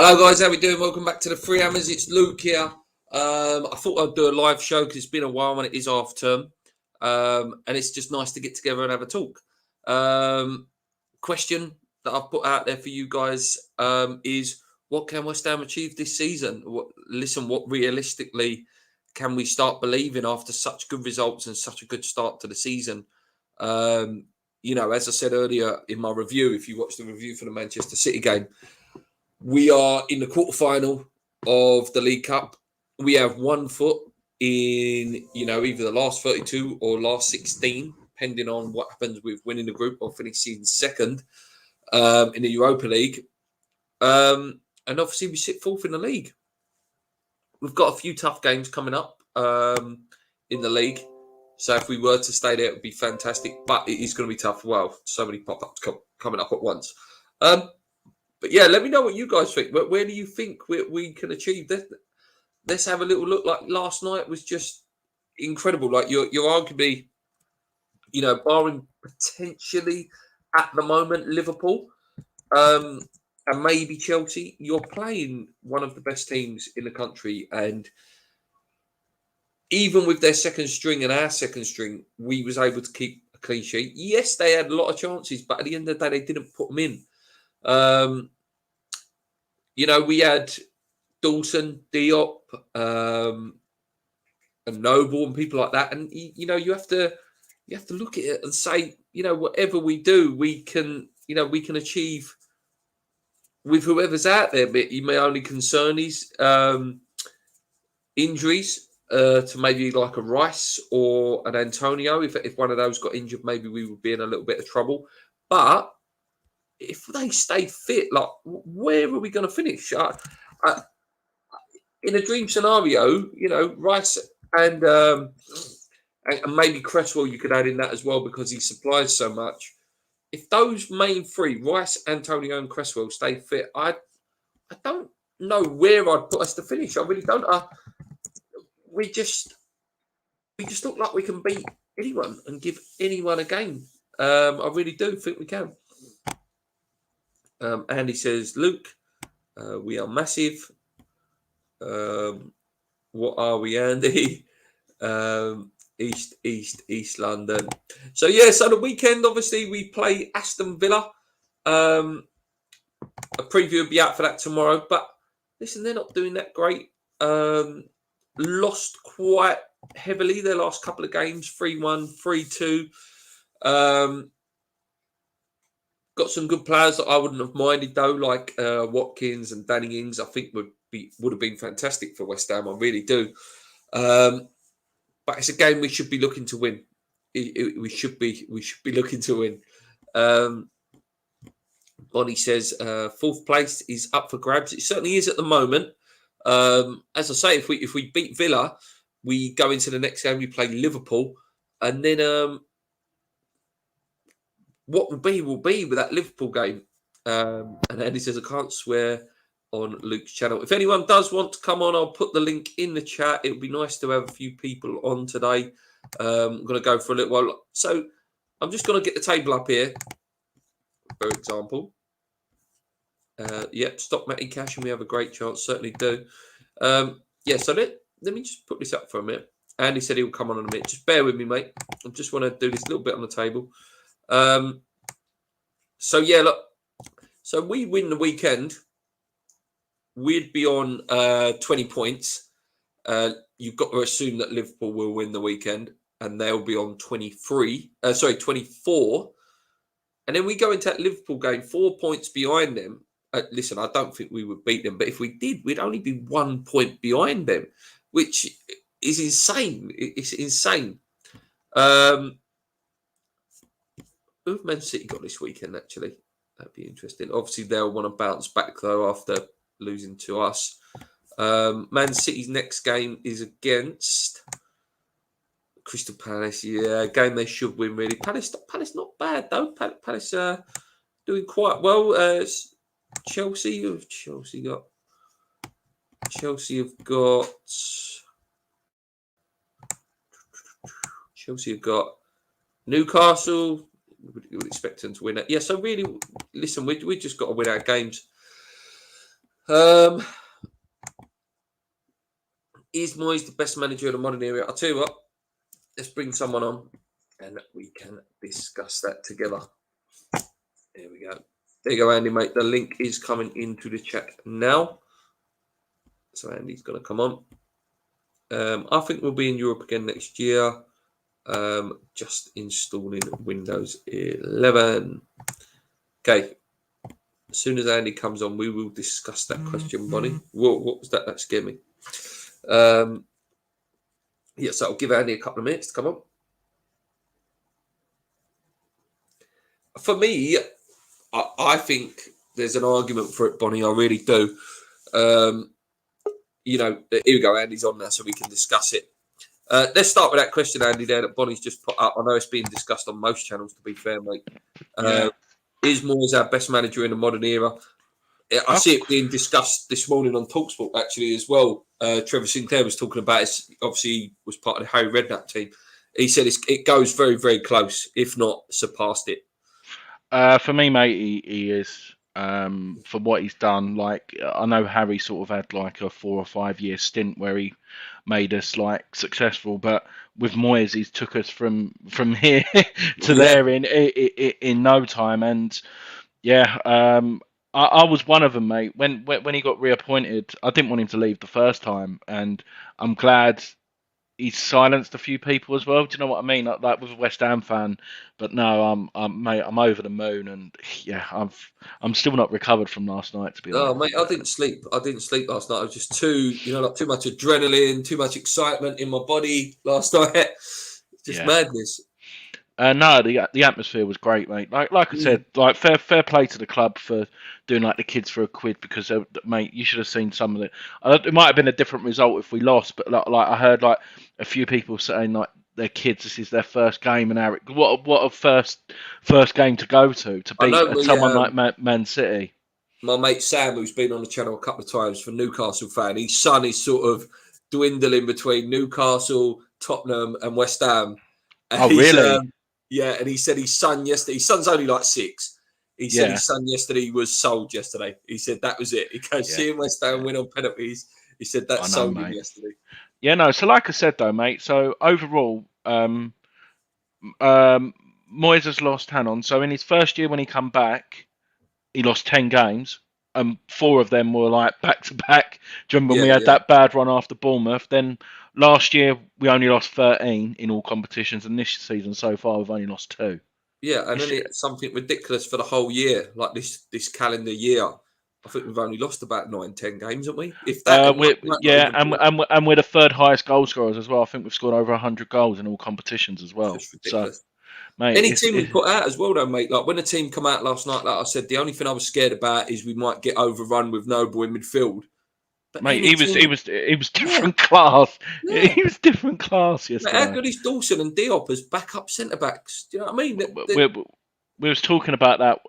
Hello guys, how we doing? Welcome back to the Free Hammers. It's Luke here. I thought I'd do a live show because it's been a while when it is half term, and it's just nice to get together and have a talk. Question that I've put out there for you guys is: what can West Ham achieve this season? What realistically can we start believing after such good results and such a good start to the season? As I said earlier in my review, if you watched the review for the Manchester City game. We are in the quarterfinal of the League Cup. We have 1 foot in, either the last 32 or last 16, depending on what happens with winning the group or finishing second in the Europa League. And obviously, we sit fourth in the league. We've got a few tough games coming up in the league. So if we were to stay there, it would be fantastic. But it is going to be tough. Well, so many pop-ups coming up at once. But yeah, let me know what you guys think. Where do you think we can achieve this? Let's have a little look. Like last night was just incredible. Like you're arguably, barring potentially at the moment Liverpool and maybe Chelsea, you're playing one of the best teams in the country. And even with their second string and our second string, we was able to keep a clean sheet. Yes, they had a lot of chances, but at the end of the day, they didn't put them in. We had Dawson, Diop, and Noble, and people like that, and you have to look at it and say, whatever we do, we can achieve with whoever's out there. But my only concern is injuries to maybe like a Rice or an Antonio. If one of those got injured, maybe we would be in a little bit of trouble. But if they stay fit, like where are we going to finish? In a dream scenario, Rice and maybe Cresswell, you could add in that as well because he supplies so much. If those main three, Rice, Antonio, and Cresswell, stay fit, I don't know where I'd put us to finish. I really don't. We just look like we can beat anyone and give anyone a game. I really do think we can. Andy says, Luke, we are massive. What are we, Andy? East London. So the weekend, obviously, we play Aston Villa. A preview will be out for that tomorrow. But listen, they're not doing that great. Lost quite heavily their last couple of games, 3-1, 3-2. Got some good players that I wouldn't have minded though, like Watkins and Danny Ings. I think would have been fantastic for West Ham. I really do. But it's a game we should be looking to win. We should be looking to win. Bonnie says fourth place is up for grabs. It certainly is at the moment. As I say, if we beat Villa, we go into the next game. We play Liverpool, and then. What will be with that Liverpool game. And Andy says, I can't swear on Luke's channel. If anyone does want to come on, I'll put the link in the chat. It would be nice to have a few people on today. I'm going to go for a little while. So I'm just going to get the table up here, for example. Stop Matty Cash and we have a great chance. Certainly do. So let me just put this up for a minute. Andy said he'll come on in a minute. Just bear with me, mate. I just want to do this little bit on the table. So we win the weekend, we'd be on 20 points. You've got to assume that Liverpool will win the weekend and they'll be on 24. And then we go into that Liverpool game 4 points behind them. Listen, I don't think we would beat them, but if we did, we'd only be 1 point behind them, which is insane. It's insane. Who have Man City got this weekend, actually? That'd be interesting. Obviously, they'll want to bounce back, though, after losing to us. Man City's next game is against Crystal Palace. Yeah, a game they should win, really. Palace not bad, though. Palace doing quite well. Chelsea have got Newcastle. You would expect them to win it. Yeah, so really, listen, we just got to win our games. Is Moyes the best manager of the modern era? I'll tell you what. Let's bring someone on, and we can discuss that together. There we go. There you go, Andy, mate. The link is coming into the chat now. So Andy's going to come on. I think we'll be in Europe again next year. Just installing Windows 11. Okay. As soon as Andy comes on, we will discuss that question, Bonnie. What was that? That scared me. So I'll give Andy a couple of minutes to come on. For me, I think there's an argument for it, Bonnie. I really do. Here we go. Andy's on now, so we can discuss it. Let's start with that question, Andy, there that Bonnie's just put up. I know it's being discussed on most channels, to be fair, mate. Is Moyes our best manager in the modern era? I see it being discussed this morning on TalkSport, actually, as well. Trevor Sinclair was talking about it. Obviously, he was part of the Harry Redknapp team. He said it goes very, very close, if not surpassed it. For me, mate, he is. For what he's done, like, I know Harry sort of had like a 4 or 5 year stint where he made us like successful, but with Moyes, he's took us from here to there in no time. And I was one of them, mate. When he got reappointed, I didn't want him to leave the first time, and I'm glad he's silenced a few people as well. Do you know what I mean? Like with a West Ham fan, but no, mate, I'm over the moon, and I'm still not recovered from last night, to be honest. Oh, mate, I didn't sleep. Last night. I was just too much adrenaline, too much excitement in my body last night. Just madness. No, the atmosphere was great, mate. Like I said, like fair play to the club for doing like the kids for a quid, because mate, you should have seen some of it. It might have been a different result if we lost, but like I heard like a few people saying like their kids, this is their first game, and Eric, what a first game to go to beat someone like Man City. My mate Sam, who's been on the channel a couple of times, for Newcastle fan, his son is sort of dwindling between Newcastle, Tottenham, and West Ham. And oh, really? And he said his son yesterday. His son's only like 6. He said his son yesterday was sold yesterday. He said that was it. He goes, seeing West Ham win on penalties. He said that sold him yesterday. Yeah, no. So like I said though, mate. So overall, Moyes has lost Hannon. So in his first year when he come back, he lost 10 games. 4 of them were like back to back. Do you remember when we had that bad run after Bournemouth? Then last year we only lost 13 in all competitions, and this season so far we've only lost 2. Yeah, and then it's something ridiculous for the whole year, like this calendar year. I think we've only lost about 9-10 games, haven't we? If that, we're the 3rd highest goal scorers as well. I think we've scored over 100 goals in all competitions as well. It's ridiculous. So, mate, any team we put out as well, though, mate. Like when the team come out last night, like I said, the only thing I was scared about is we might get overrun with Noble in midfield. But mate, he was different class. Yeah. He was different class yesterday. How good is Dawson and Diop as backup centre backs? Do you know what I mean? We was talking about that.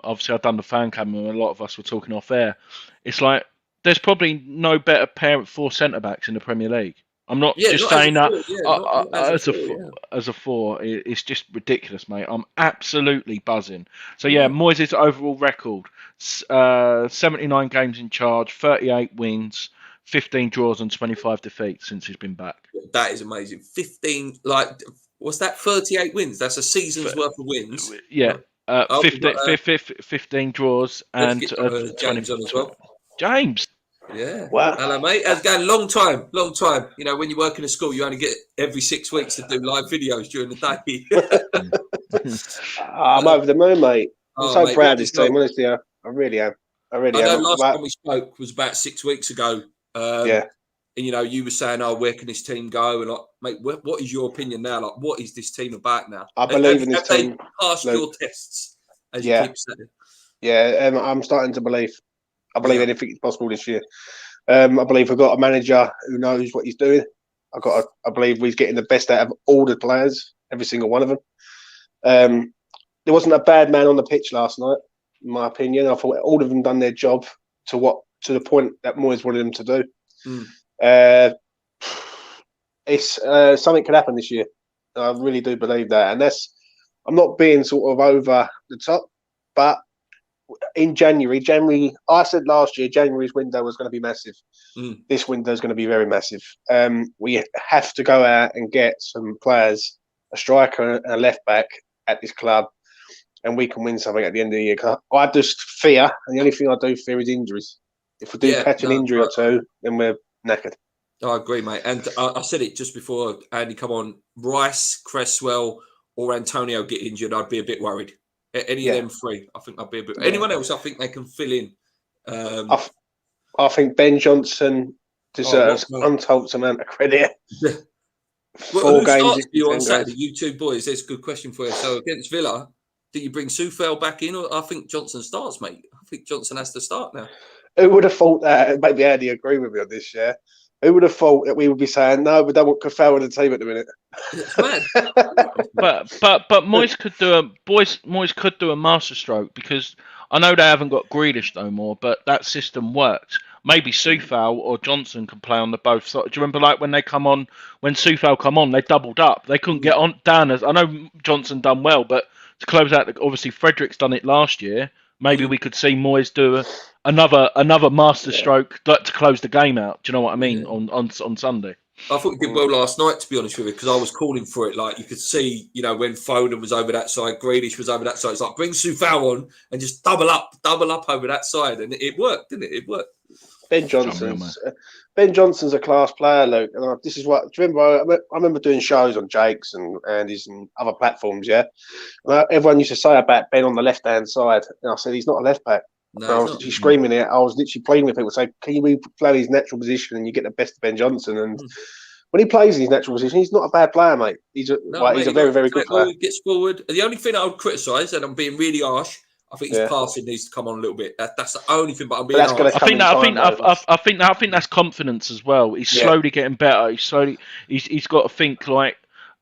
Obviously, I've done the fan cam, and a lot of us were talking off air. It's like there's probably no better pair for centre backs in the Premier League. I'm not just saying that as a 4. It's just ridiculous, mate. I'm absolutely buzzing. So Moyes' overall record: 79 games in charge, 38 wins, 15 draws, and 25 defeats since he's been back. That is amazing. 15, what's that? 38 wins. That's a season's worth of wins. Yeah. 15 draws and James on as well. James. Yeah. Wow. Hello, mate. How's it going? Long time. You know, when you work in a school, you only get every 6 weeks to do live videos during the day. I'm over the moon, mate. I'm so proud of this team, honestly. I really am. I know last time we spoke was about 6 weeks ago. And, you know, you were saying, where can this team go? And, mate, what is your opinion now? Like, what is this team about now? I believe in this team. They passed your tests, as you keep saying. Yeah, I'm starting to believe. I believe anything is possible this year. I believe we've got a manager who knows what he's doing. I believe he's getting the best out of all the players, every single one of them. There wasn't a bad man on the pitch last night, in my opinion. I thought all of them done their job to the point that Moyes wanted them to do. It's something could happen this year. I really do believe that, and I'm not being sort of over the top, but in January, I said last year January's window was going to be massive. This window is going to be very massive. We have to go out and get some players, a striker and a left back at this club, and we can win something at the end of the year. I just fear, and the only thing I do fear is injuries. If we do catch an injury or two, then we're knackered. I agree, mate. And I said it just before Andy come on. Rice, Cresswell, or Antonio get injured, I'd be a bit worried. Any of them three, I think I'd be a bit. Anyone else, I think they can fill in. I think Ben Johnson deserves untold amount of credit. Who starts you on Saturday? You two boys. There's a good question for you. So against Villa, do you bring Soufal back in, or I think Johnson starts, mate? I think Johnson has to start now. Who would have thought that? Maybe Andy agree with me on this, yeah. Who would have thought that we would be saying no, we don't want Kafel in the team at the minute? It's mad. but Moyes could do a masterstroke, because I know they haven't got Grealish no more, but that system works. Maybe Soufal or Johnson can play on the both sides. Do you remember, like, when Soufal come on, they doubled up. They couldn't get on down as. I know Johnson done well, but to close out, obviously Frederick's done it last year. Maybe we could see Moyes do another masterstroke to close the game out. Do you know what I mean? On Sunday. I thought he did well last night, to be honest with you, because I was calling for it. Like, you could see, when Foden was over that side, Grealish was over that side. It's like, bring Soufal on and just double up over that side, and it worked, didn't it? It worked. Ben Johnson's a class player, Luke. And this is what. Do you remember? I remember doing shows on Jake's and Andy's and other platforms. Yeah, and everyone used to say about Ben on the left-hand side, and I said he's not a left back. No, I was literally screaming it. I was literally pleading with people, say, "Can you play his natural position and you get the best of Ben Johnson?" And when he plays in his natural position, he's not a bad player, mate. He's a very, very good player. Gets forward. The only thing I would criticise, and I'm being really harsh, I think his passing needs to come on a little bit. That's the only thing. But I'm being harsh. I think that's confidence as well. He's slowly getting better. He's got to think like.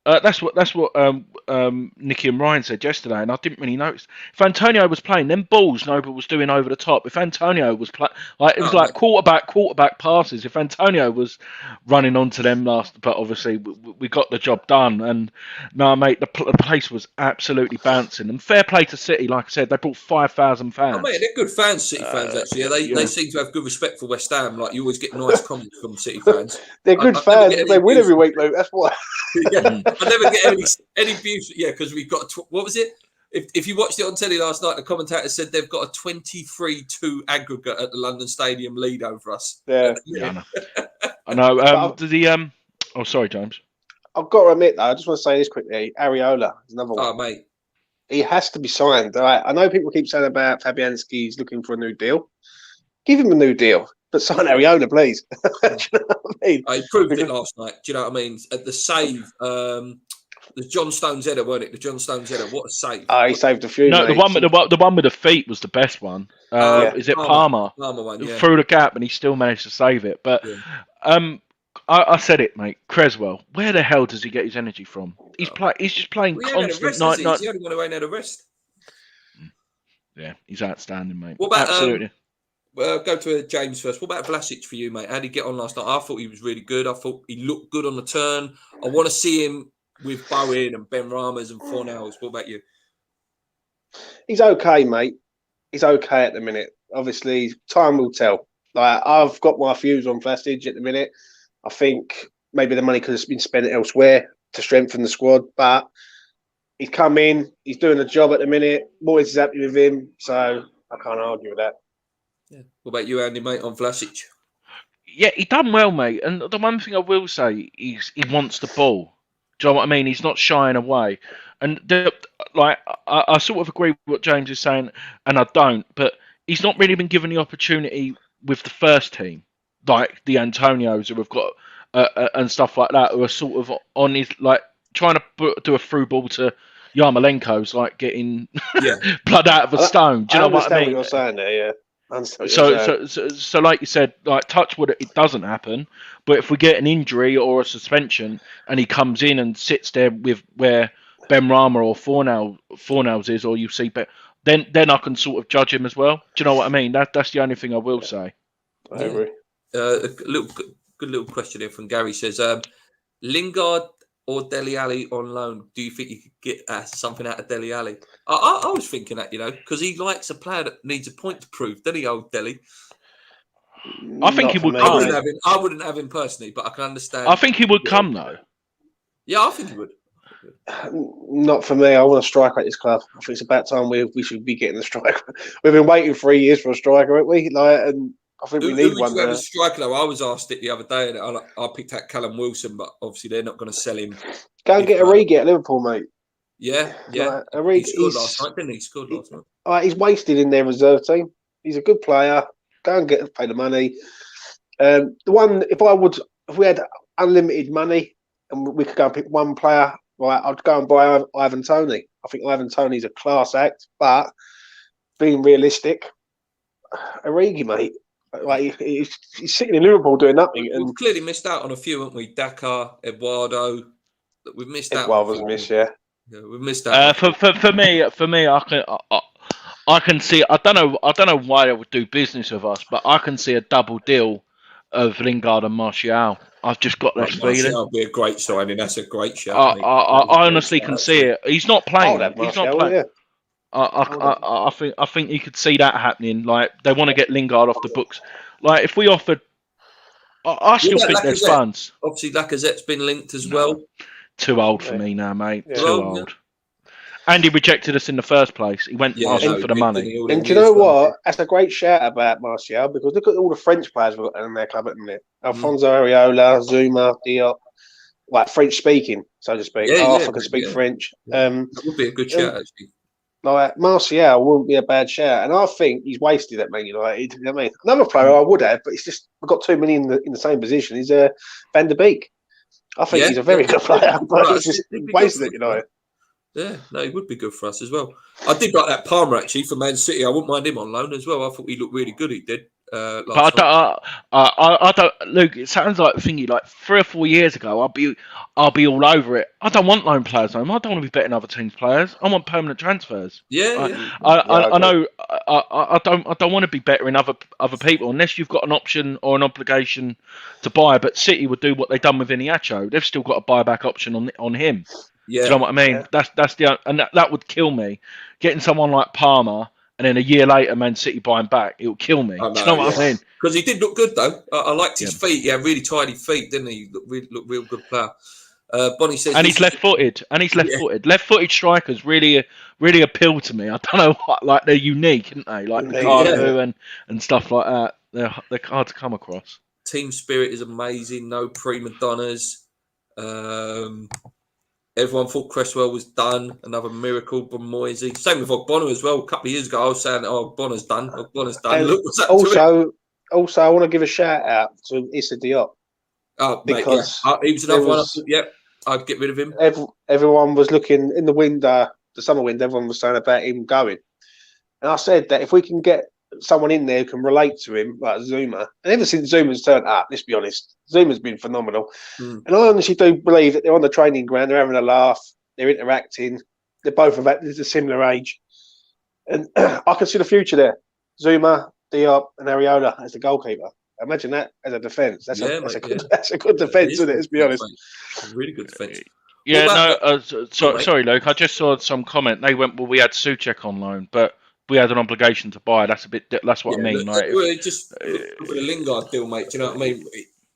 That's what Nicky and Ryan said yesterday, and I didn't really notice. If Antonio was playing, them balls Noble was doing over the top. If Antonio was playing, it was like quarterback passes. If Antonio was running onto them but obviously we got the job done. And no, mate, the place was absolutely bouncing. And fair play to City, like I said, they brought 5,000 fans. Oh, mate, they're good fans, City fans. Actually, they seem to have good respect for West Ham. Like, you always get nice comments from City fans. They're good fans. They win every week, Luke. That's why. I never get any views. Yeah, because we've got what was it? If you watched it on telly last night, the commentator said they've got a 23-2 aggregate at the London Stadium lead over us. Yeah, I know. Oh, sorry, James. I've got to admit, though, I just want to say this quickly. Areola is another one. Oh, mate, he has to be signed. Right? I know people keep saying about Fabianski's looking for a new deal. Give him a new deal. But sign Areola, please. Do you know what I mean? I proved it last night. Do you know what I mean? At the save, the John Stones header, weren't it? The John Stones header. What a save! He saved a few. No, the one with the feet was the best one. Is it Palmer? Palmer one, yeah. Through the gap, and he still managed to save it. But I said it, mate. Cresswell, where the hell does he get his energy from? He's just playing constant night. He's the only one who ain't had a rest. Yeah, he's outstanding, mate. What about, absolutely. Go to James first. What about Vlasic for you, mate? How did he get on last night? I thought he was really good. I thought he looked good on the turn. I want to see him with Bowen and Ben Ramas and Fornells. What about you? He's okay, mate. He's okay at the minute. Obviously, time will tell. Like, I've got my views on Vlasic at the minute. I think maybe the money could have been spent elsewhere to strengthen the squad, but he's come in. He's doing the job at the minute. Moyes is happy with him, so I can't argue with that. Yeah. What about you, Andy, mate, on Vlasic? Yeah, he done well, mate. And the one thing I will say is he wants the ball. Do you know what I mean? He's not shying away. And I sort of agree with what James is saying, and I don't. But he's not really been given the opportunity with the first team, like the Antonios who have got and stuff like that, who are sort of on his trying to do a through ball to Yarmolenko's like getting blood out of a stone. Do you know what I mean? What you're saying there, yeah. So, like you said, like touch wood, it doesn't happen. But if we get an injury or a suspension, and he comes in and sits there with where Ben Rama or Fornells is, or you see, then I can sort of judge him as well. Do you know what I mean? That's the only thing I will say. I agree. A good little question here from Gary says, Lingard or Dele Alli on loan? Do you think you could get something out of Dele Alli? I was thinking that, because he likes a player that needs a point to prove, doesn't he, old Dele? I think he would come. I wouldn't have him personally, but I can understand. I think he would come, though. Yeah, I think he would. Not for me. I want a striker at this club. I think it's about time we should be getting a striker. We've been waiting 3 years for a striker, haven't we? And I think we need one. Who have a striker, though? I was asked it the other day, and I picked out Callum Wilson, but obviously they're not going to sell him. Go and get Origi at Liverpool, mate. Yeah. Origi, he scored last night, didn't he? He scored last night. He's wasted in their reserve team. He's a good player. Go and pay the money. The one, if we had unlimited money and we could go and pick one player, right, I'd go and buy Ivan Toney. I think Ivan Toney's a class act, but being realistic, Origi, mate, like he's sitting in Liverpool doing nothing. We've clearly missed out on a few, haven't we? Dakar, Eduardo. We've missed out. Eduardo's missed, yeah. We've missed out. For me, I can see. I don't know why they would do business with us, but I can see a double deal of Lingard and Martial. I've just got this feeling. Martial would be a great signing. That's a great shout. I honestly can see it. He's not playing. He's not playing. Yeah. I think you could see that happening. Like they want to get Lingard off the books. Like if we offered, I still think there's funds. Obviously, Lacazette's been linked as well. Too old for me now, mate. Yeah. Too old. And he rejected us in the first place. He went asking for the money. And do you know what? That's a great shout about Martial, because look at all the French players we've got in their club at the minute. Alfonso Areola, Zuma, Diop, like French speaking, so to speak. I can speak French. That would be a good shout, actually. Like Martial wouldn't be a bad shout, and I think he's wasted at Man United. I mean, another player I would have, but it's just we've got too many in the same position. Is Van der Beek. I think he's a very good player, but he's just wasted at United. Yeah, no, he would be good for us as well. I did like that Palmer actually for Man City. I wouldn't mind him on loan as well. I thought he looked really good. He did. But I don't. Luke, it sounds like thingy. Like 3 or 4 years ago, I'll be all over it. I don't want loan players home. I don't want to be betting other teams' players. I want permanent transfers. I know. I don't want to be bettering other people unless you've got an option or an obligation to buy. But City would do what they've done with Iniacho. They've still got a buyback option on him. Yeah. Do you know what I mean? Yeah. That's that would kill me. Getting someone like Palmer and then a year later Man City buying back, it would kill me. Do you know what I mean? Because he did look good though. I liked his feet. Yeah, really tidy feet, didn't he? Looked real good player. Bonnie says, and he's left-footed. Left-footed strikers really appeal to me. I don't know what, like they're unique, aren't they? Like Lukaku and stuff like that. They're hard to come across. Team spirit is amazing. No prima donnas. Everyone thought Cresswell was done. Another miracle from Moyes. Same with Ogbonna as well. A couple of years ago, I was saying, Ogbonna's done. Look what's that also, I want to give a shout out to Issa Diop. Oh, because he was another one. Yep, I'd get rid of him. Everyone was looking in the window, the summer window. Everyone was saying about him going, and I said that if we can get someone in there who can relate to him, like Zuma, and ever since Zuma's turned up, let's be honest, Zuma's been phenomenal. And I honestly do believe that they're on the training ground, they're having a laugh, they're interacting, they're both of a similar age, and I can see the future there. Zuma, Diop, and Areola as the goalkeeper. Imagine that as a defence. That's a good defence, isn't it? Let's be honest. A really good defence. Yeah, sorry, Luke. I just saw some comment. They went, well, we had Souček on loan, but we had an obligation to buy. That's what I mean. Just with a Lingard deal, mate. Do you know what I mean?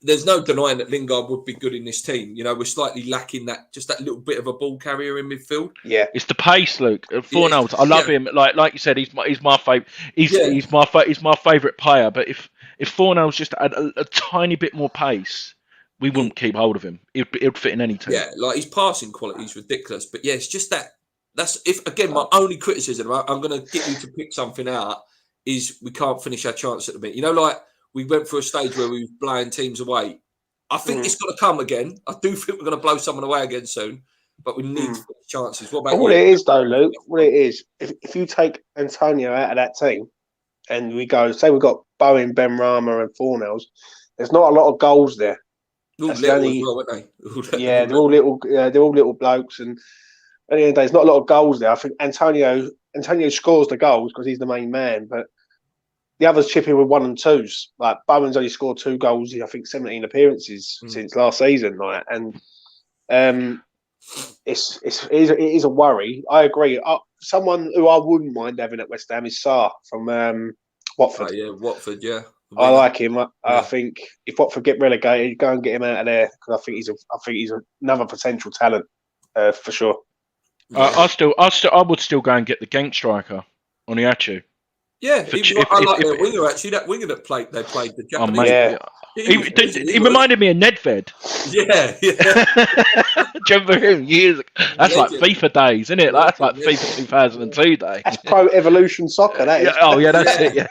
There's no denying that Lingard would be good in this team. You know, we're slightly lacking that little bit of a ball carrier in midfield. Yeah, it's the pace, Luke. Fornals, I love him. Like you said, he's my favourite. He's my favourite player. But if Fornals just had a tiny bit more pace, we wouldn't keep hold of him. He'd fit in any team. Yeah, like his passing quality is ridiculous. But yeah, it's just that. That's my only criticism. I'm going to get you to pick something out. Is we can't finish our chance at the minute. You know, like we went through a stage where we were blowing teams away. I think it's going to come again. I do think we're going to blow someone away again soon, but we need to finish chances. What about you? It is though, Luke? What it is, if you take Antonio out of that team, and we go, say we've got Bowen, Benrahma, and Fornals, there's not a lot of goals there. All little as well, aren't they? Yeah, they're all little. They're all little blokes and. At the end of the day, there's not a lot of goals there. I think Antonio scores the goals because he's the main man, but the others chip in with 1 and 2s. Like Bowen's only scored 2 goals in, I think, 17 appearances since last season. And It is a worry. I agree. Someone who I wouldn't mind having at West Ham is Sarr from Watford. Oh, yeah, Watford, yeah. I like him. I think if Watford get relegated, go and get him out of there because I think he's another potential talent for sure. I would still go and get the Genk striker on Oniachu. Yeah, I like their winger actually. That winger they played the Japanese. He reminded me of Nedved. Yeah. Do you remember him? That's like FIFA days, isn't it? That's like FIFA 2002 days. That's Pro Evolution Soccer, that is. That's it. Yeah.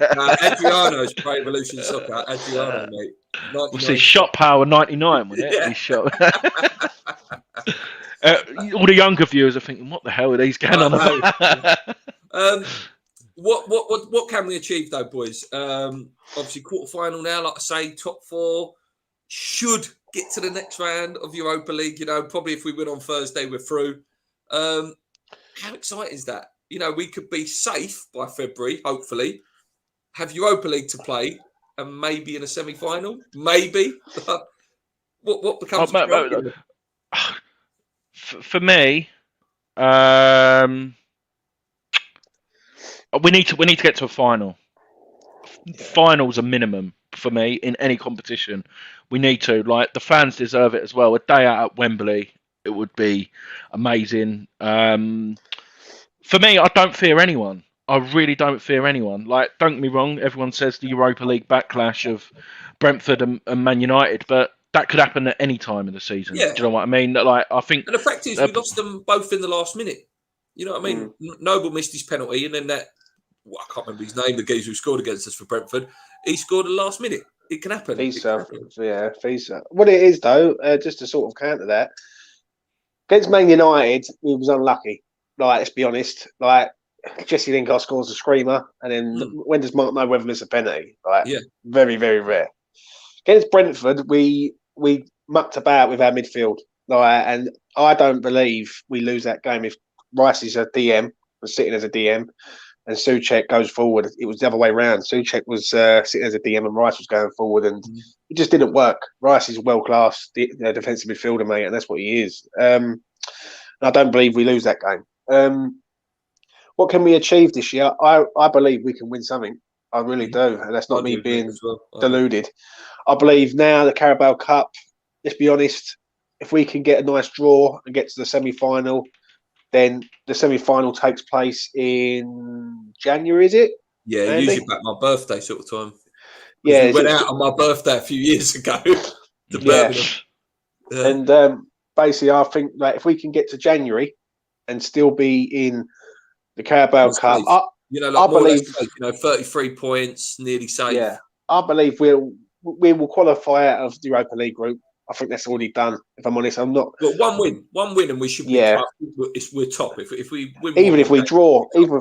Adriano's Pro Evolution Soccer. Adriano, mate. What's his shot power 99, wasn't it? Yeah. His shot. All the younger viewers are thinking, "What the hell are these going on about?" What can we achieve though, boys? Obviously, quarterfinal now. Like I say, top 4 should get to the next round of Europa League. You know, probably if we win on Thursday, we're through. How exciting is that? You know, we could be safe by February, hopefully. Have Europa League to play, and maybe in a semi-final, maybe. What becomes? For me, we need to get to a final. Finals a minimum for me in any competition. We need to. Like, the fans deserve it as well. A day out at Wembley, it would be amazing. For me, I don't fear anyone. I really don't fear anyone. Like, don't get me wrong, everyone says the Europa League backlash of Brentford and Man United, but that could happen at any time of the season. Yeah. Do you know what I mean? Like, I think. And the fact is, we lost them both in the last minute. You know what I mean? Noble missed his penalty, and then I can't remember his name, the geezer who scored against us for Brentford. He scored at the last minute. It can happen. Fisa. What it is, though, just to sort of counter that, against Man United, we was unlucky. Like, let's be honest. Like, Jesse Lingard scores a screamer, and then when does Mark know whether it's a penalty? Like, very, very rare. Against Brentford, we mucked about with our midfield. Like, and I don't believe we lose that game if Rice is a DM, was sitting as a DM, and Souček goes forward. It was the other way around. Souček was sitting as a DM and Rice was going forward, and it just didn't work. Rice is world-class defensive midfielder, mate, and that's what he is. And I don't believe we lose that game. What can we achieve this year? I believe we can win something. I really do, and that's not me being deluded. I believe now the Carabao Cup, let's be honest, if we can get a nice draw and get to the semi-final, then the semi-final takes place in January, is it? Yeah, Andy? usually about my birthday sort of time. Yeah, we went out on my birthday a few years ago to Birmingham. Yeah. And basically, I think that if we can get to January and still be in the Carabao Cup, I believe 33 points, nearly safe. Yeah, I believe we will qualify out of the Europa League group. I think that's already done. If I'm honest, I'm not. But one win, and we should be. Yeah, we're top. If we win, even if we draw 2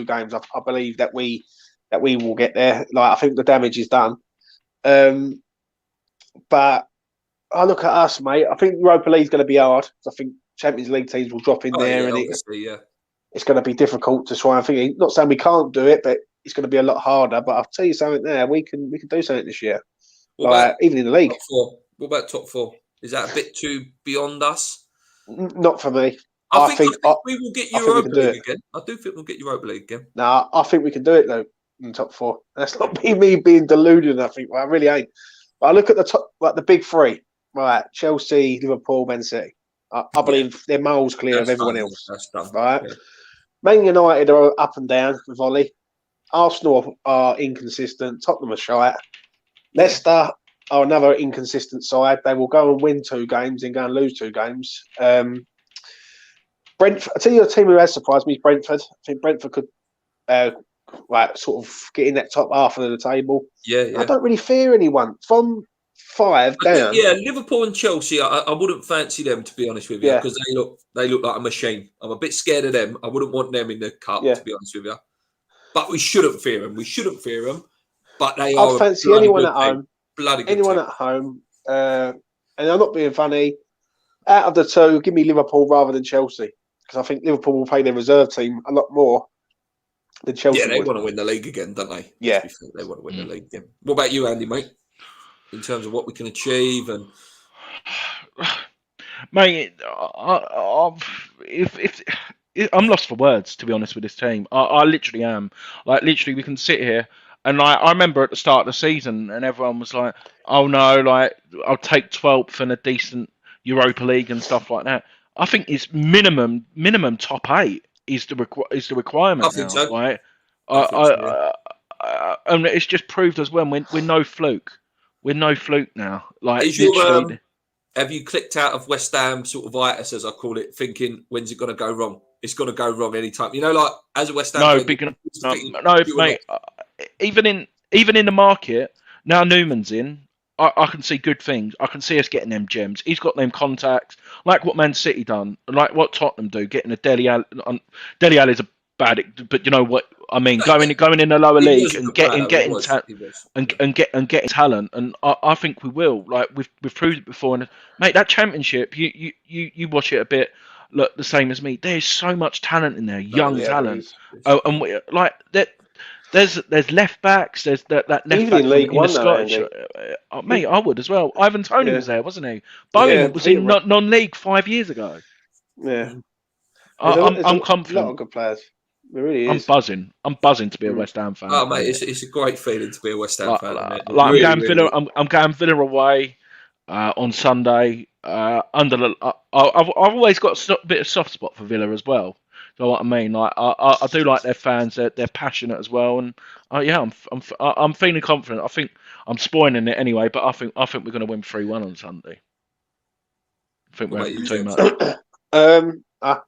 games, I believe that we will get there. Like, I think the damage is done. But I look at us, mate. I think Europa League's going to be hard. I think Champions League teams will drop in there, and it's going to be difficult to try and think. Not saying we can't do it, but it's going to be a lot harder. But I'll tell you something there. We can do something this year. Even in the league. What about top 4? Is that a bit too beyond us? Not for me. I think we will get Europa League again. I do think we'll get Europa League again. No, I think we can do it though in the top 4. That's not me being deluded. I think I really ain't. But I look at the top, like the big 3, right? Chelsea, Liverpool, Man City. I believe they're miles clear of everyone else. That's done, right? Yeah. Man United are up and down with Ollie. Arsenal are inconsistent. Tottenham are shite. Leicester are another inconsistent side. They will go and win 2 games and go and lose 2 games. Brentford, I tell you, a team who has surprised me is Brentford. I think Brentford could sort of get in that top half of the table. Yeah. I don't really fear anyone. From 5 down. Liverpool and Chelsea, I wouldn't fancy them, to be honest with you, because they look like a machine. I'm a bit scared of them. I wouldn't want them in the cup, to be honest with you. But we shouldn't fear them. But they are. I'd fancy anyone at home. Anyone at home, and I'm not being funny. Out of the 2, give me Liverpool rather than Chelsea, because I think Liverpool will play their reserve team a lot more than Chelsea. Yeah, they want to win the league again, don't they? Yeah, they want to win the league again. What about you, Andy, mate? In terms of what we can achieve, and Mate, if I'm lost for words, to be honest, with this team. I literally am. Like, literally, we can sit here and I remember at the start of the season, and everyone was like, "Oh no, like I'll take 12th and a decent Europa League and stuff like that." I think it's minimum top 8 is the I requirement think now. so. Like, I think so. Yeah. and it's just proved as well. We're no fluke. We're no fluke now. Like, Is your literally. have you clicked out of West Ham sort of itis, as I call it, thinking when's it going to go wrong? It's going to go wrong anytime. You know, like as a West Ham No, fan, big thinking, no, you or not. mate. Even in the market now, Newman's in. I can see good things. I can see us getting them gems. He's got them contacts, like what Man City done, like what Tottenham do, getting a Dele Alli. Dele Alli's a bad, but you know what I mean. Going in the lower He league was a and good player. getting He talent was. and getting talent, and I think we will. Like, we've proved it before. And mate, that Championship, you watch it a bit. Look, the same as me. There's so much talent in there, young Yeah, there talent. is. Oh, and like that. There's left backs. There's that left Even back in League in the One, though, Scottish. Andy. Mate, I would as well. Ivan Toney Yeah, was there, wasn't he? yeah, Bowen was in Peterborough. non-league 5 years ago. Yeah. There's I'm a lot confident. of good players. There really I'm is. buzzing. I'm buzzing to be a Mm. West Ham fan Oh, at the mate, minute. it's a great feeling to be a West Ham fan, isn't it? It I'm really, going really Villa. is. I'm going Villa away on Sunday. Under the, I've always got a bit of soft spot for Villa as well. You know what I mean? Like, I do like their fans. They're passionate as well, and yeah, I'm feeling confident. I think I'm spoiling it anyway, but I think we're going to win 3-1 on Sunday. I think What we're about you, too James? much.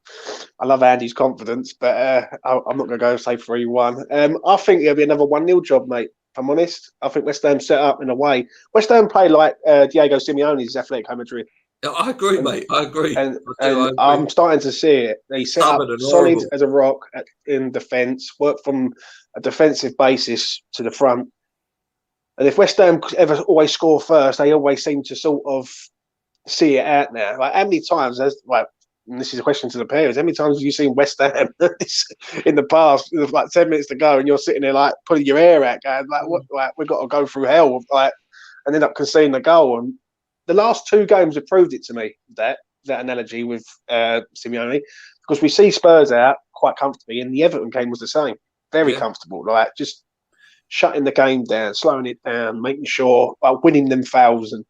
I love Andy's confidence, but I'm not going to go say 3-1. I think it'll be another 1-0 job, mate. If I'm honest, I think West Ham set up in a way. West Ham play like Diego Simeone's Atletico Madrid. I agree, mate. I agree. And I agree. I'm starting to see it. They set up Stubborn and solid horrible. as a rock in defence, work from a defensive basis to the front. And if West Ham ever always score first, they always seem to sort of see it out now. Like, how many times and this is a question to the players, how many times have you seen West Ham in the past, like 10 minutes to go, and you're sitting there like pulling your hair out, going like, "What? Like, we've got to go through hell," like, and end up conceding the goal. And the last 2 games have proved it to me, that analogy with Simeone, because we see Spurs out quite comfortably, and the Everton game was the same, very comfortable, like just shutting the game down, slowing it down, making sure, winning them fouls, and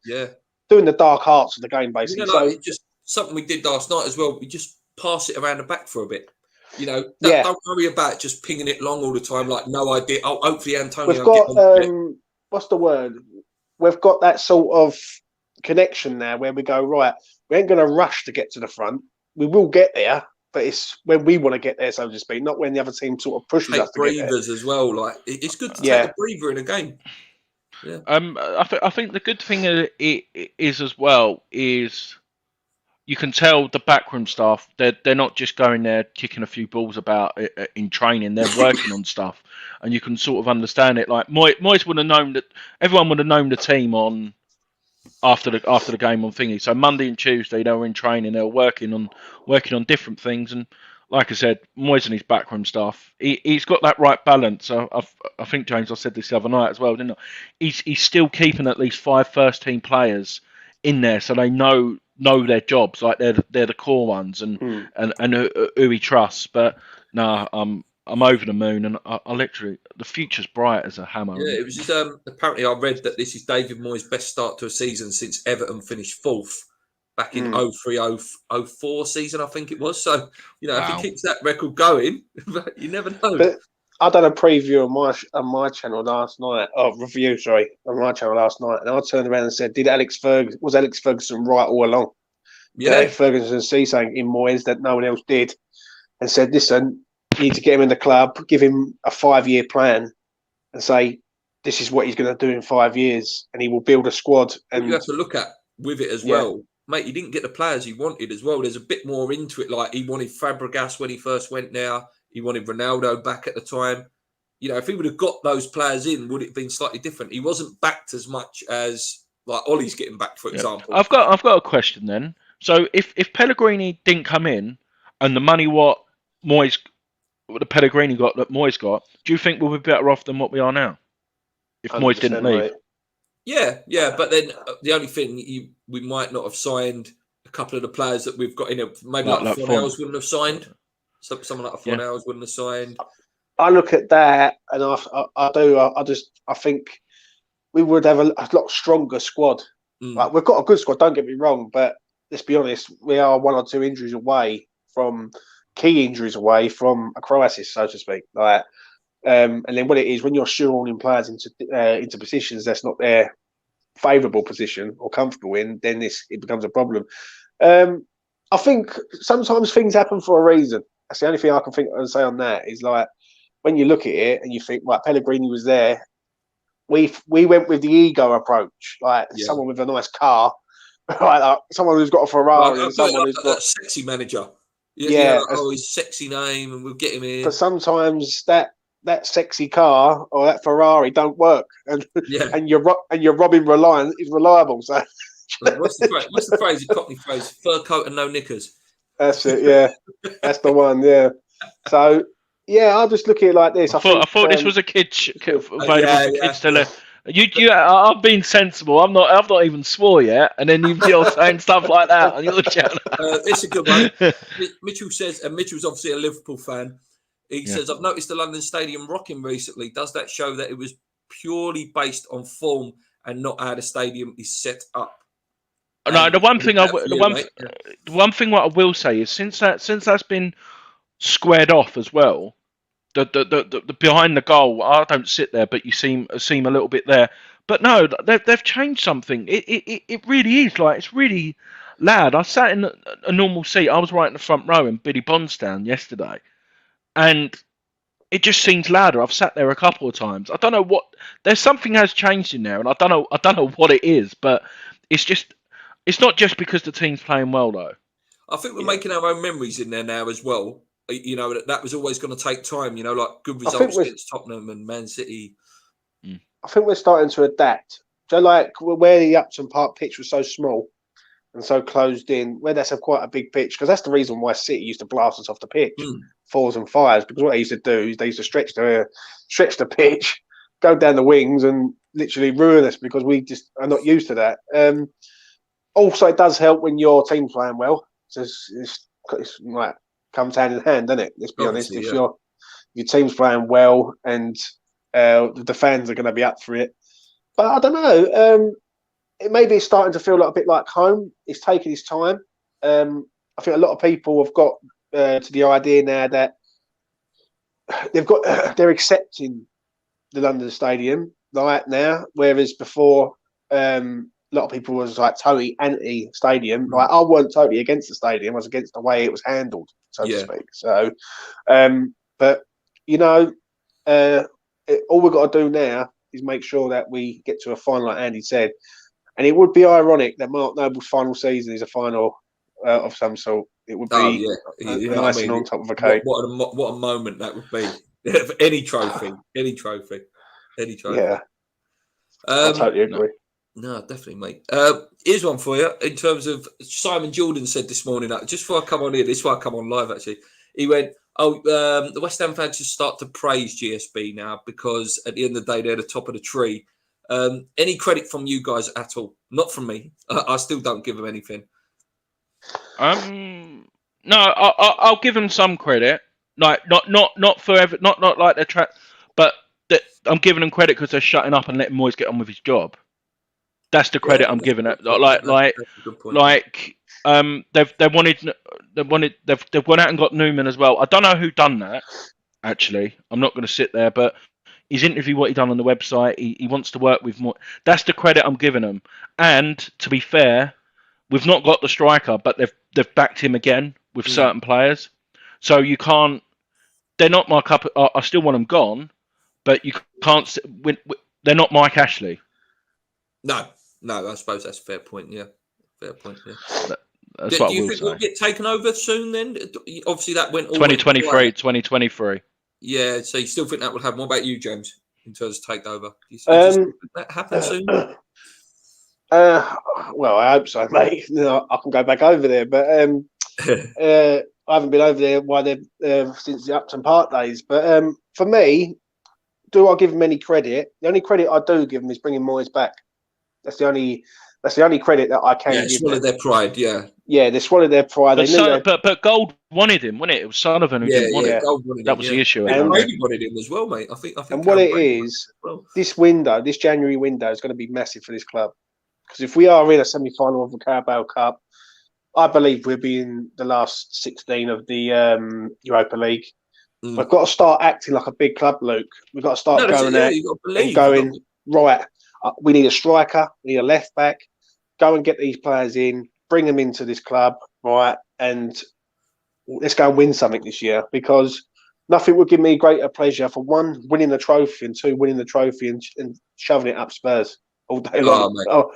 doing the dark arts of the game, basically. You know, like, just something we did last night as well. We just pass it around the back for a bit. You know, don't worry about just pinging it long all the time. Like, no idea. Oh, hopefully Antonio. We've got what's the word? We've got that sort of connection now where we go, right, we ain't going to rush to get to the front. We will get there, but it's when we want to get there, so to speak, not when the other team sort of pushes us to get there. Breathers as well. Like, it's good to take a breather in a game. Yeah. I think the good thing is as well is you can tell the backroom staff, they're not just going there kicking a few balls about in training. They're working on stuff, and you can sort of understand it. Like, Moyes would have known that everyone would have known the team on after the game on thingy. So Monday and Tuesday they were in training. They were working on different things. And like I said, Moyes and his backroom staff, he's got that right balance. I think, James, I said this the other night as well, didn't I? He's still keeping at least 5 first team players in there, so they know their jobs, like they're the core ones, and who he trusts. But no, I'm over the moon, and I literally, the future's bright as a hammer. Yeah, it was just apparently I read that this is David Moyes' best start to a season since Everton finished 4th back in 03-04 season, I think it was. So, you know, if he keeps that record going, you never know. But I done a preview on my channel last night, review, sorry, on my channel last night, and I turned around and said, was Alex Ferguson right all along? Yeah. Did Alex Ferguson see something in Moyes that no one else did, and said, listen, you need to get him in the club, give him a 5-year plan, and say, this is what he's going to do in 5 years, and he will build a squad. And you have to look at with it as well. Mate, he didn't get the players he wanted as well. There's a bit more into it. Like, he wanted Fabregas when he first went there. He wanted Ronaldo back at the time. You know, if he would have got those players in, would it have been slightly different? He wasn't backed as much as, like, Ollie's getting backed, for example. I've got a question then. So if Pellegrini didn't come in, and the money what the Pellegrini got that Moyes got, do you think we'll be better off than what we are now if Moyes didn't leave? Right. Yeah, but then the only thing we might not have signed a couple of the players that we've got in it. Maybe like Fornells wouldn't have signed. Someone like Fornells wouldn't have signed. I look at that, and I think we would have a lot stronger squad. Like, we've got a good squad, don't get me wrong, but let's be honest, we are 1 or 2 injuries away from key injuries away from a crisis, so to speak. Like, and then what it is, when you're shoehorning players into positions that's not their favourable position or comfortable in, then it becomes a problem. I think sometimes things happen for a reason. That's the only thing I can think and say on that is, like, when you look at it and you think, right, Pellegrini was there, we went with the ego approach, like someone with a nice car, like someone who's got a Ferrari, and someone who's got a sexy manager. His sexy name, and we'll get him in. But sometimes that sexy car or that Ferrari don't work, and you're robbing reliant is reliable. So what's the phrase? The Cockney phrase: fur coat and no knickers. That's it. Yeah, that's the one. Yeah. So. Yeah, I'll just look at it like this. I thought this was a kids available for kids to learn. I've been sensible. I've not even swore yet, and then you're saying stuff like that on your channel. It's a good one. Mitchell says, and Mitchell's obviously a Liverpool fan. He says, "I've noticed the London Stadium rocking recently. Does that show that it was purely based on form and not how the stadium is set up?" No, the one thing what I will say is since that's been squared off as well. The behind the goal, I don't sit there, but you seem a little bit there. But no, they've changed something. It really is, like, it's really loud. I sat in a normal seat. I was right in the front row in Billy Bonstown yesterday, and it just seems louder. I've sat there a couple of times. I don't know what. There's something has changed in there, and I don't know what it is. But it's not just because the team's playing well though. I think we're making our own memories in there now as well. You know, that was always going to take time, you know, like good results against Tottenham and Man City. I think we're starting to adapt. So, like, where the Upton Park pitch was so small and so closed in, where that's quite a big pitch, because that's the reason why City used to blast us off the pitch, 4s and 5s, because what they used to do is they used to stretch the pitch, go down the wings and literally ruin us because we just are not used to that. Also, it does help when your team's playing well. It's like, comes hand in hand, doesn't it? Let's be honest. If your team's playing well and the fans are going to be up for it, but I don't know. It maybe it's starting to feel like a bit like home. It's taking its time. I think a lot of people have got to the idea now that they're accepting the London Stadium right now, whereas before a lot of people was like totally anti-stadium. Like, I wasn't totally against the stadium. I was against the way it was handled, so to speak. So, but you know, all we've got to do now is make sure that we get to a final, like Andy said. And it would be ironic that Mark Noble's final season is a final of some sort. It would be nice and on top of a cake. What a moment that would be. Any trophy. Yeah, I totally agree. No, definitely, mate. Here's one for you. In terms of Simon Jordan said this morning, just before I come on here, this is why I come on live actually. He went, the West Ham fans should start to praise GSB now because at the end of the day, they're the top of the tree. Any credit from you guys at all? Not from me. I still don't give them anything. No, I'll give them some credit. Like not forever, not like they're but I'm giving them credit because they're shutting up and letting Moyes get on with his job. That's the credit I'm giving it. They've gone out and got Newman as well. I don't know who done that. Actually, I'm not going to sit there, but his interview, what he done on the website, he wants to work with more. That's the credit I'm giving him. And to be fair, we've not got the striker, but they've backed him again with certain players. So you can't. They're not my cup. I still want them gone, but you can't. They're not Mike Ashley. No, I suppose that's a fair point. Yeah, fair point. Yeah. That's what do you think we'll get taken over soon? Then, obviously, that went all 2023. Yeah, so you still think that will happen? What about you, James? In terms of takeover, do you think that happen soon? Well, I hope so, mate. I can go back over there, but I haven't been over there since the Upton Park days. But for me, do I give them any credit? The only credit I do give them is bringing Moyes back. That's the only credit that I can give. It's one of their pride. Yeah. Yeah, they swallowed their pride. But Gold wanted him, wasn't it? It was Sullivan who didn't want it. Gold wanted That him, was the issue. And Brady wanted him as well, mate. I think. And what it is, this January window is going to be massive for this club. Because if we are in a semi-final of the Carabao Cup, I believe we'll be in the last 16 of the Europa League. We've got to start acting like a big club, Luke. We've got to start going out and going, right, we need a striker, we need a left back, go and get these players in, bring them into this club, right, and let's go and win something this year, because nothing would give me greater pleasure for one, winning the trophy, and two, winning the trophy and shoving it up Spurs all day long.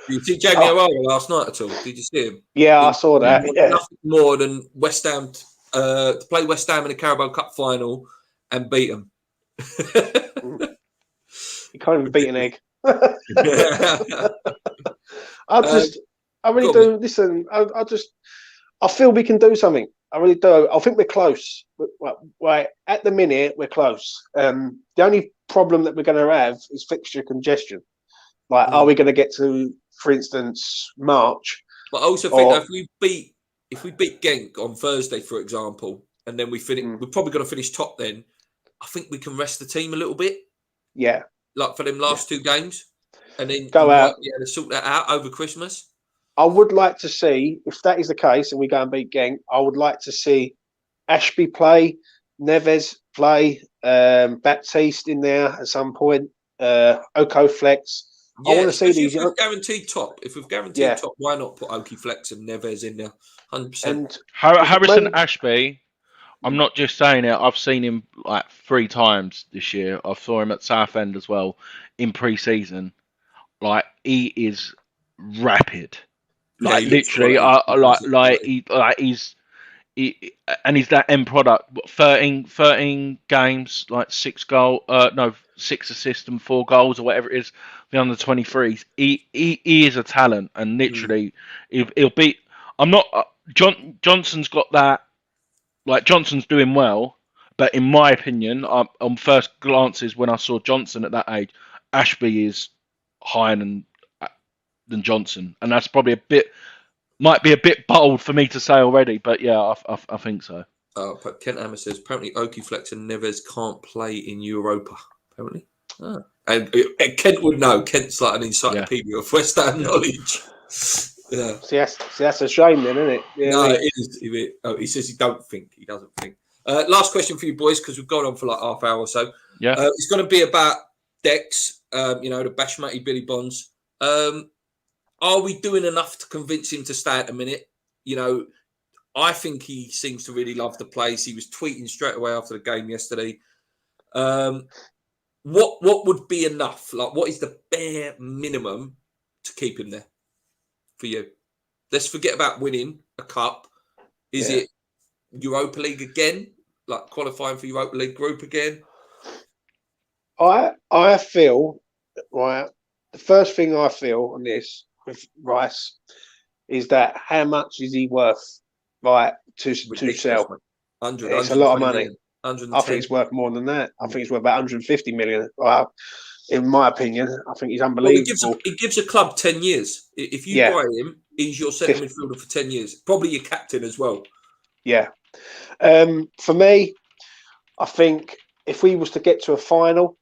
Did you see Jamie O'Hara last night at all? Did you see him? Yeah, I saw that. Nothing more than West Ham to play West Ham in the Carabao Cup final and beat them. You can't even beat an egg. I really do. Listen, I feel we can do something. I really do. I think we're close. Right at the minute, we're close. The only problem that we're going to have is fixture congestion. Like, are we going to get to, for instance, March? But I also think that if we beat Genk on Thursday, for example, and then we finish, we're probably going to finish top. Then I think we can rest the team a little bit. Yeah, like for them last two games, and then go out. To sort that out over Christmas. I would like to see, if that is the case, and we go and beat Genk, I would like to see Ashby play, Neves play, Baptiste in there at some point, Oko flex. Yeah, I want to see these. If we've guaranteed top, top, why not put Oki Flex and Neves in there? 100%. And Harrison Ashby, I'm not just saying it. I've seen him like 3 times this year. I saw him at Southend as well in pre-season. Like, he is rapid. Like, literally, he's that end product. 13 games, like 6 assists and 4 goals or whatever it is. The under 23s. He is a talent, and literally, he'll be. I'm not. Johnson's got that. Like, Johnson's doing well, but in my opinion, on first glances, when I saw Johnson at that age, Ashby is higher than Johnson, and that's probably might be a bit bold for me to say already, but yeah, I think so. But Kent Hammer says apparently Oki Flex and Neves can't play in Europa. Apparently, and Kent would know. Kent's like an encyclopedia of West Ham knowledge. Yeah. See, that's a shame, then, isn't it? Yeah, no, it is. He says he doesn't think. Last question for you boys, because we've gone on for like half hour or so. Yeah, it's going to be about Dex. The Bashmati Billy Bonds. Are we doing enough to convince him to stay at the minute? I think he seems to really love the place. He was tweeting straight away after the game yesterday. What would be enough? Like, what is the bare minimum to keep him there for you? Let's forget about winning a cup. Is it Europa League again? Like qualifying for Europa League group again? I feel, right, the first thing I feel on this with Rice is that how much is he worth, right, to sell? 100, it's a lot of money. 110. I think it's worth more than that. I think it's worth about 150 million. Well, in my opinion, I think he's unbelievable. Well, it gives a club 10 years. If you buy him, he's your centre midfielder for 10 years. Probably your captain as well. Yeah. For me, I think if we was to get to a final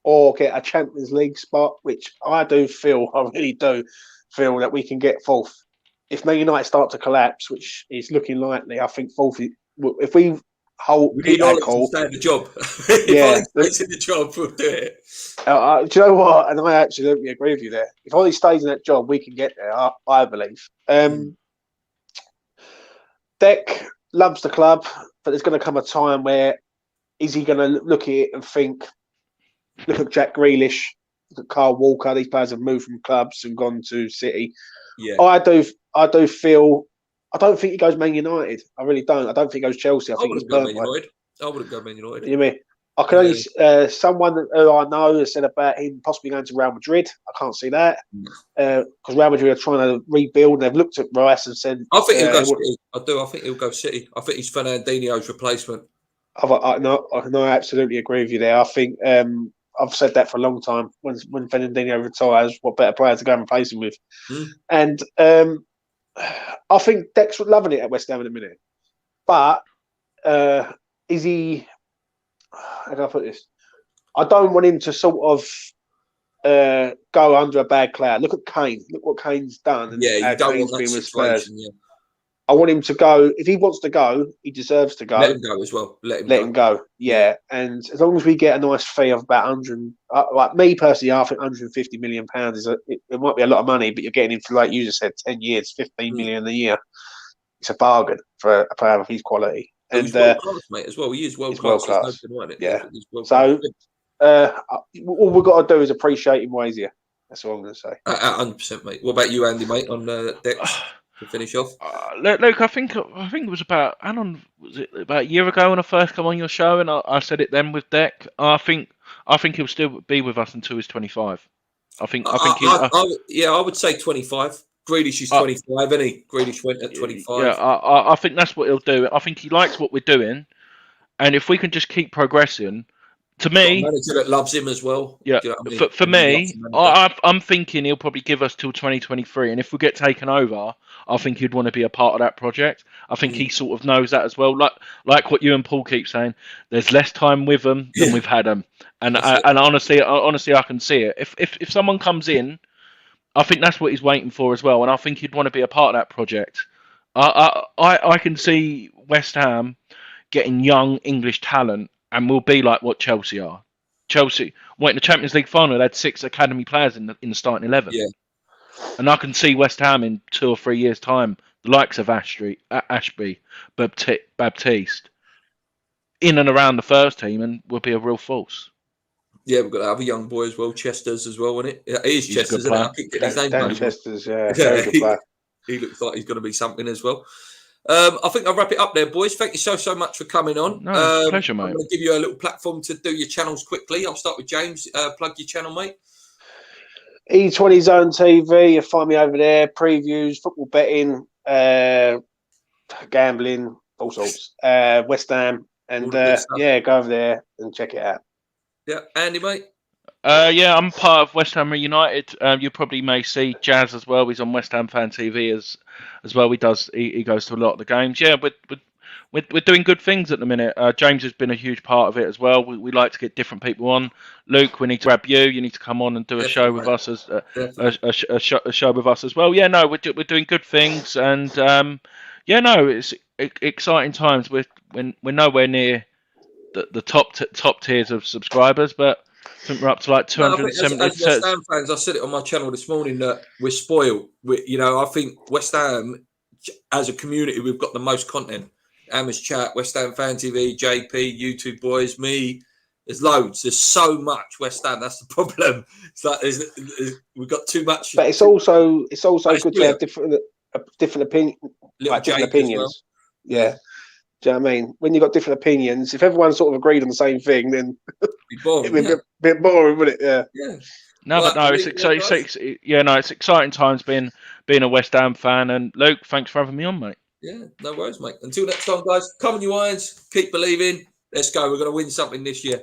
or get a Champions League spot, which I really do feel that we can get fourth. If Man United start to collapse, which is looking likely, I think fourth. If we need all to stay in the job. If Ollie stays in the job, we'll do it. Do you know what? And I absolutely agree with you there. If Ollie stays in that job, we can get there. I believe. Deck loves the club, but there's going to come a time where is he going to look at it and think, look at Jack Grealish, look at Kyle Walker. These players have moved from clubs and gone to City. Yeah, I do feel. I don't think he goes Man United. I really don't. I don't think he goes Chelsea. I think he's Man United. I wouldn't go Man United. You mean? I can only someone who I know has said about him possibly going to Real Madrid. I can't see that because Real Madrid are trying to rebuild. They've looked at Rice and said, "I think he'll go City." I do. I think he'll go City. I think he's Fernandinho's replacement. I absolutely agree with you there. I think I've said that for a long time. When Fernandinho retires, what better player to go and replace him with? And I think Deck's loving it at West Ham in a minute. But is he? How can I put this? I don't want him to sort of go under a bad cloud. Look at Kane. Look what Kane's done. And Yeah, you don't Kane's want that been with Spurs. situation. Yeah. I want him to go. If he wants to go, he deserves to go. Let him go as well. Let him go. Yeah, and as long as we get a nice fee of about 100, like me personally, I think 150 million pounds is it might be a lot of money, but you're getting him for, like you just said, 10 years, 15 million a year. It's a bargain for a player of his quality. And he's world class, mate, as well. He is world class. Yeah. So all we've got to do is appreciate him ways here. That's all I'm going to say. 100%, mate. What about you, Andy, mate, on Dex to finish off? Look, I think it was about about a year ago when I first come on your show, and I said it then with Deck. I think he'll still be with us until he's 25. I would say 25. Grealish is 25, isn't he? Grealish went at 25. Yeah, I think that's what he'll do. I think he likes what we're doing, and if we can just keep progressing, to me, a manager that loves him as well. Yeah, you know what I mean? for me, I'm thinking he'll probably give us till 2023, and if we get taken over, I think he'd want to be a part of that project. I think he sort of knows that as well. Like what you and Paul keep saying, there's less time with them than we've had them, and honestly, I can see it. If someone comes in, I think that's what he's waiting for as well, and I think he'd want to be a part of that project. I can see West Ham getting young English talent, and we'll be like what Chelsea are. Chelsea went in the Champions League final; they had 6 academy players in the starting 11. Yeah, and I can see West Ham in 2 or 3 years' time, the likes of Ashby, Baptiste, in and around the first team, and will be a real force. Yeah, we've got to have a young boy as well, Chester's as well, isn't it? Yeah, it is Chester's, isn't it? I keep getting his name Dan Chester's, yeah. He looks like he's going to be something as well. I think I'll wrap it up there, boys. Thank you so much for coming on. No, pleasure, mate. I'm going to give you a little platform to do your channels quickly. I'll start with James. Plug your channel, mate. E20 Zone TV. You find me over there. Previews, football betting, gambling, all sorts. West Ham, and go over there and check it out. Yeah, Andy, mate. I'm part of West Ham United. You probably may see Jazz as well. He's on West Ham Fan TV as well. He goes to a lot of the games. Yeah, we're doing good things at the minute. James has been a huge part of it as well. We like to get different people on. Luke, we need to grab you. You need to come on and do a show with us as a show with us as well. Yeah, no, we're doing good things, and it's exciting times. We're nowhere near the top tiers of subscribers, but I think we're up to like 270. As West Ham fans, I said it on my channel this morning that we're spoiled. I think West Ham, as a community, we've got the most content. Amish Chat, West Ham Fan TV, JP, YouTube boys, me. There's loads. There's so much West Ham. That's the problem. It's like we've got too much. But it's also good to have different opinions. Well. Yeah. Do you know what I mean? When you've got different opinions, if everyone sort of agreed on the same thing, then it'd be a bit boring, wouldn't it? Yeah. It's exciting times being a West Ham fan. And Luke, thanks for having me on, mate. Yeah, no worries, mate. Until next time, guys, come on, you irons. Keep believing. Let's go. We're going to win something this year.